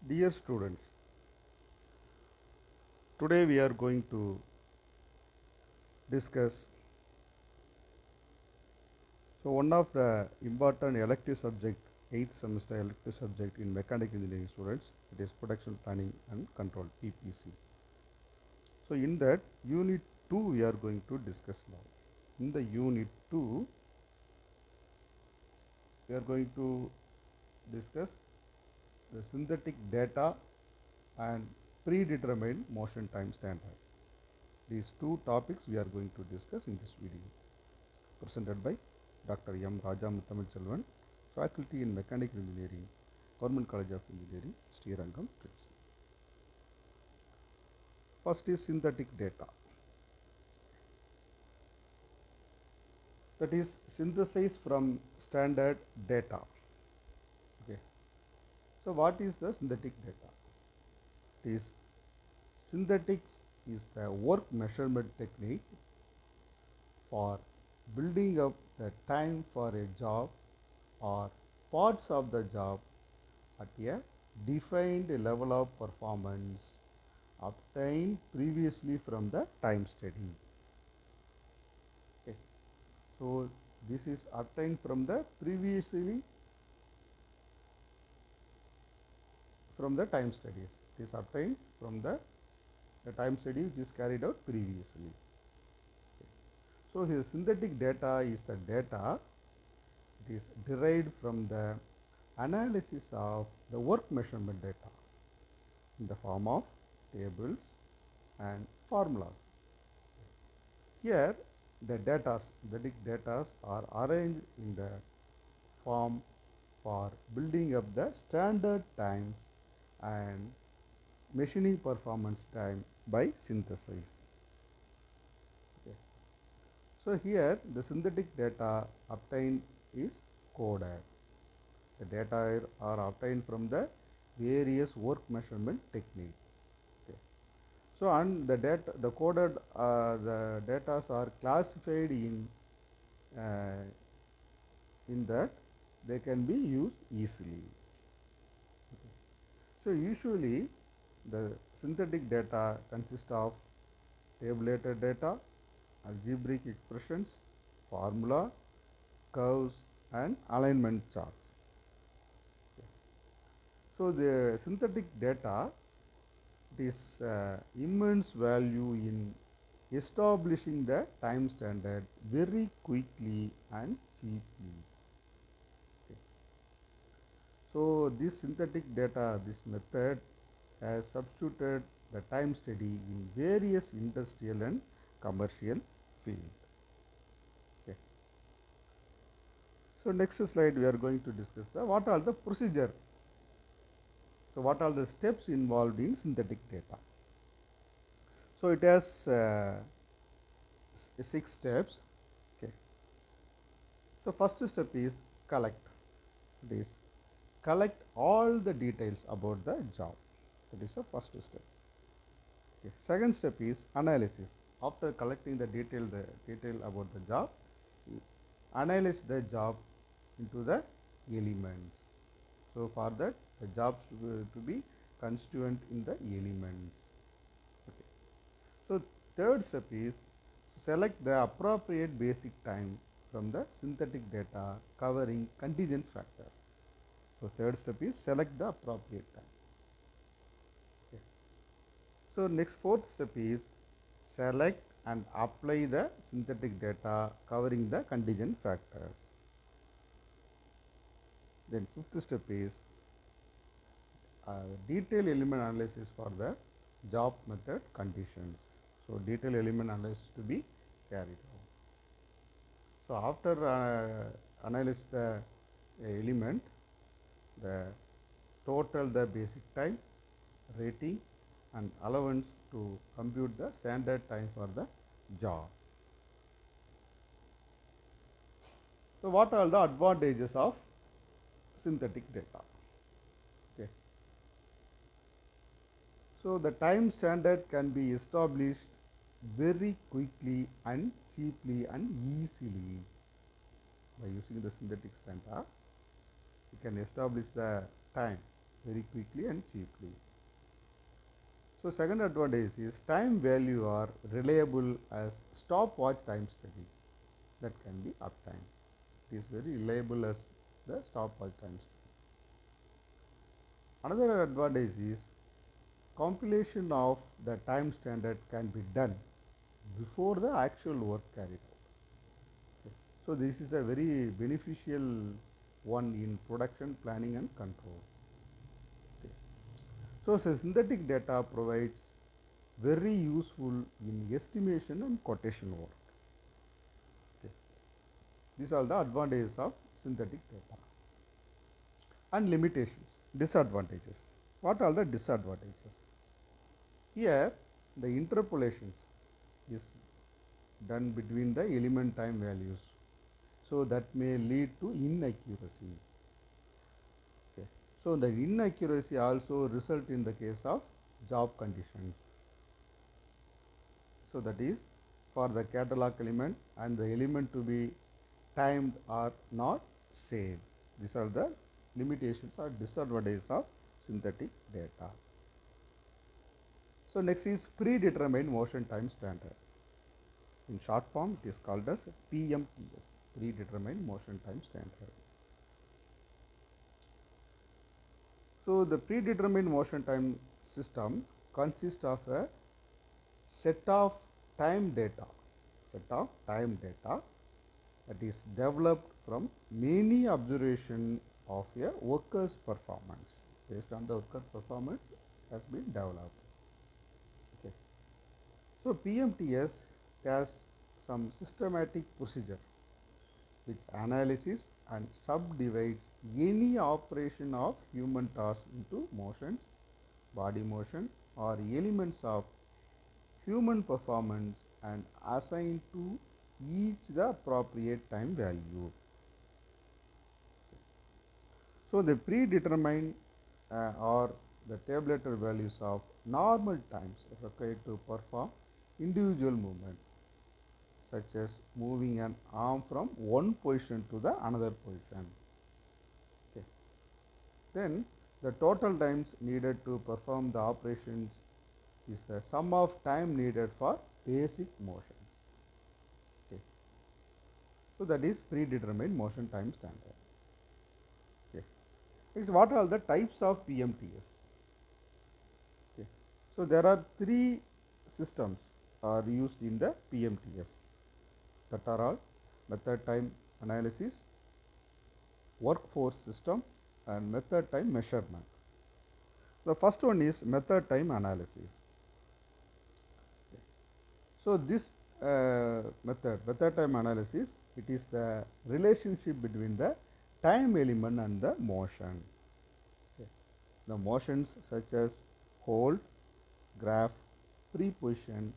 Dear students, today we are going to discuss one of the important elective subject, 8th semester elective subject in mechanical engineering students, it is production planning and control, PPC. So in that unit 2 we are going to discuss now. In the unit 2 we are going to discuss the synthetic data and predetermined motion time standard. These two topics we are going to discuss in this video, presented by Dr. M. Raja Muthamil, Faculty in Mechanical Engineering, Government College of Engineering, Srirangam, Trichy. First is synthetic data. That is synthesized from standard data. Okay. So what is the synthetic data? It is synthetics is the work measurement technique for building up the time for a job or parts of the job at a defined level of performance obtained previously from the time study. Okay. So this is obtained from the previously from the time studies. It is obtained from the time study which is carried out previously. Okay. So here synthetic data is the data. It is derived from the analysis of the work measurement data in the form of tables and formulas. Here the synthetic data are arranged in the form for building up the standard times and machining performance time by synthesis. Okay. So here the synthetic data obtained is coded. The data are obtained from the various work measurement technique. Okay. So and the data, the coded, the data are classified in that they can be used easily. Okay. So usually the synthetic data consists of tabulated data, algebraic expressions, formula, curves and alignment charts. Okay. So the synthetic data, it is immense value in establishing the time standard very quickly and cheaply. Okay. So this synthetic data, this method has substituted the time study in various industrial and commercial field. Okay. So next slide we are going to discuss what are the procedure. So what are the steps involved in synthetic data? So it has 6 steps. Okay. So first step is collect. It is collect all the details about the job. That is the first step. Okay. Second step is analysis. After collecting the detail about the job, analyze the job into the elements. So for that the jobs to be constituent in the elements. Okay. So third step is select the appropriate basic time from the synthetic data covering contingent factors. So third step is select the appropriate time. Okay. So next fourth step is select and apply the synthetic data covering the contingent factors. Then fifth step is detailed element analysis for the job method conditions. So detailed element analysis to be carried out. So after analyze the element, the total the basic time, rating and allowance to compute the standard time for the job. So what are the advantages of synthetic data? Okay. So the time standard can be established very quickly and cheaply and easily by using the synthetic data. You can establish the time very quickly and cheaply. So second advantage is time value are reliable as stopwatch time study, that can be uptime. It is very reliable as the stopwatch time study. Another advantage is compilation of the time standard can be done before the actual work carried out. Okay. So this is a very beneficial one in production planning and control. Okay. So synthetic data provides very useful in estimation and quotation work. Okay. These are the advantages of synthetic data. And limitations, disadvantages. What are the disadvantages? Here the interpolations is done between the element time values, so that may lead to inaccuracy. Okay. So the inaccuracy also result in the case of job conditions. So that is for the catalog element and the element to be timed are not same. These are the limitations or disadvantages of synthetic data. So next is predetermined motion time standard. In short form, it is called as PMTS, predetermined motion time standard. So the predetermined motion time system consists of a set of time data, that is developed from many observation of a worker's performance. Based on the worker performance has been developed. Okay. So PMTS has some systematic procedure which analyzes and subdivides any operation of human task into motions, body motion or elements of human performance and assign to each the appropriate time value. So the predetermined or the tabulated values of normal times required to perform individual movement, such as moving an arm from one position to the another position. Okay. Then the total times needed to perform the operations is the sum of time needed for basic motions. Okay. So that is predetermined motion time standard. Okay. Next, what are the types of PMTS? Okay. So there are three systems are used in the PMTS, that are all method time analysis, workforce system and method time measurement. The first one is method time analysis. Okay. So this method time analysis, it is the relationship between the time element and the motion. Okay. The motions such as hold, graph, preposition,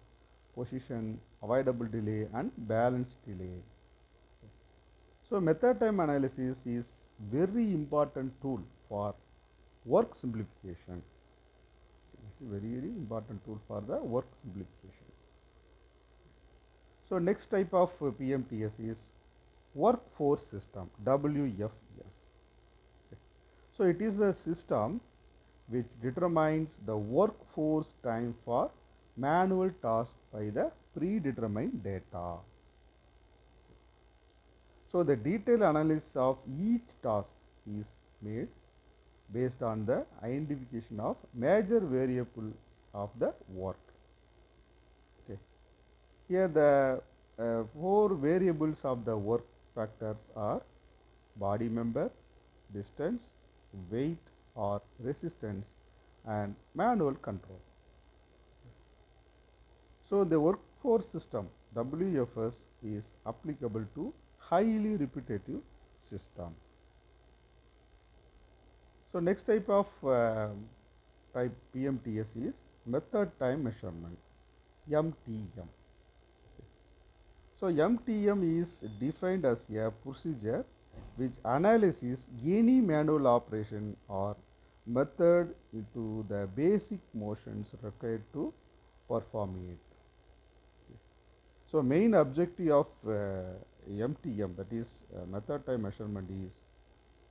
position, avoidable delay and balance delay. So method time analysis is very important tool for work simplification. It is a very important tool for the work simplification. So next type of PMTS is workforce system, WFS. Okay. So it is the system which determines the workforce time for manual task by the predetermined data. So the detailed analysis of each task is made based on the identification of major variable of the work. Okay. Here the four variables of the work factors are body member, distance, weight or resistance and manual control. So the workforce system WFS is applicable to highly repetitive system. So next type of type PMTS is method time measurement, MTM. So MTM is defined as a procedure which analyzes any manual operation or method into the basic motions required to perform it. So main objective of MTM, that is method time measurement, is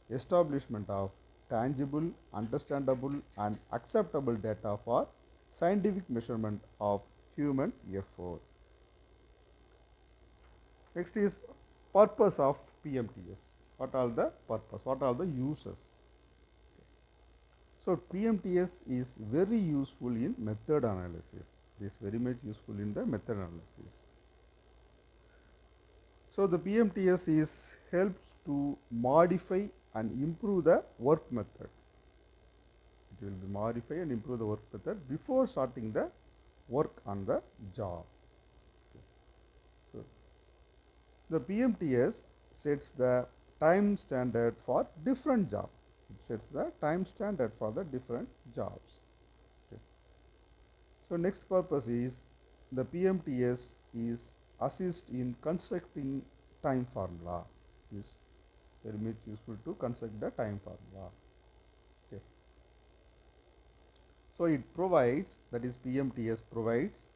establishment of tangible, understandable and acceptable data for scientific measurement of human effort. Next is purpose of PMTS. What are the purpose? What are the uses? So PMTS is very useful in method analysis. It is very much useful in the method analysis. So the PMTS is helps to modify and improve the work method. It will be modify and improve the work method before starting the work on the job. So the PMTS sets the time standard for different job. It sets the time standard for the different jobs. Okay. So next purpose is the PMTS is assist in constructing time formula. Is very much useful to construct the time formula. Okay. So it provides, that is PMTS provides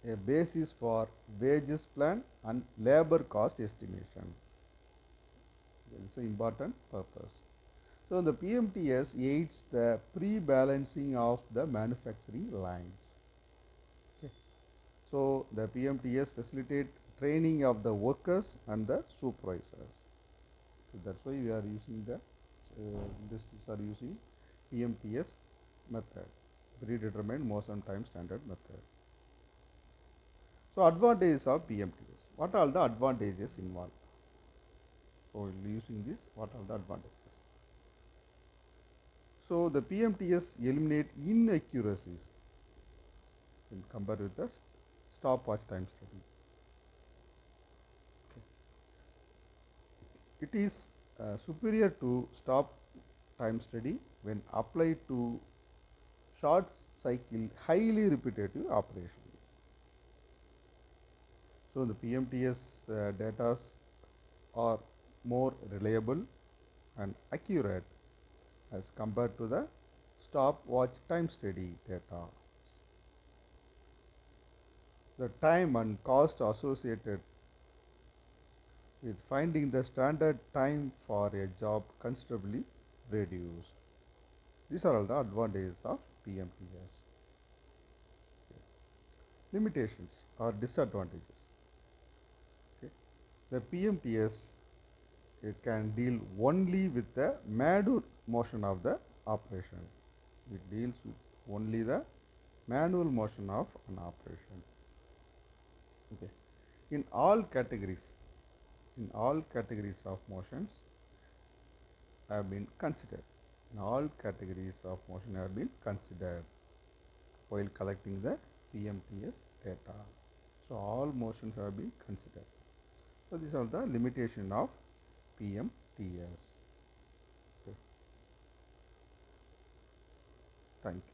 a basis for wages plan and labor cost estimation. That is an important purpose. So the PMTS aids the pre-balancing of the manufacturing lines. Okay. So the PMTS facilitate training of the workers and the supervisors. So that's why we are using the industries are using PMTS method, predetermined motion time standard method. So advantages of PMTS. What are the advantages involved? So using this, what are the advantages? So the PMTS eliminate inaccuracies when compared with the stopwatch time study. Okay. It is superior to stop time study when applied to short cycle, highly repetitive operations. So the PMTS data are more reliable and accurate as compared to the stopwatch time study data. The time and cost associated with finding the standard time for a job considerably reduced. These are all the advantages of PMTS. Limitations or disadvantages. Okay. The PMTS it can deal only with the manual motion of the operation. It deals with only the manual motion of an operation. Okay. In all categories of motions have been considered. In all categories of motion have been considered while collecting the PMTS data. So all motions have been considered. So these are the limitation of PMTS. Okay. Thank you.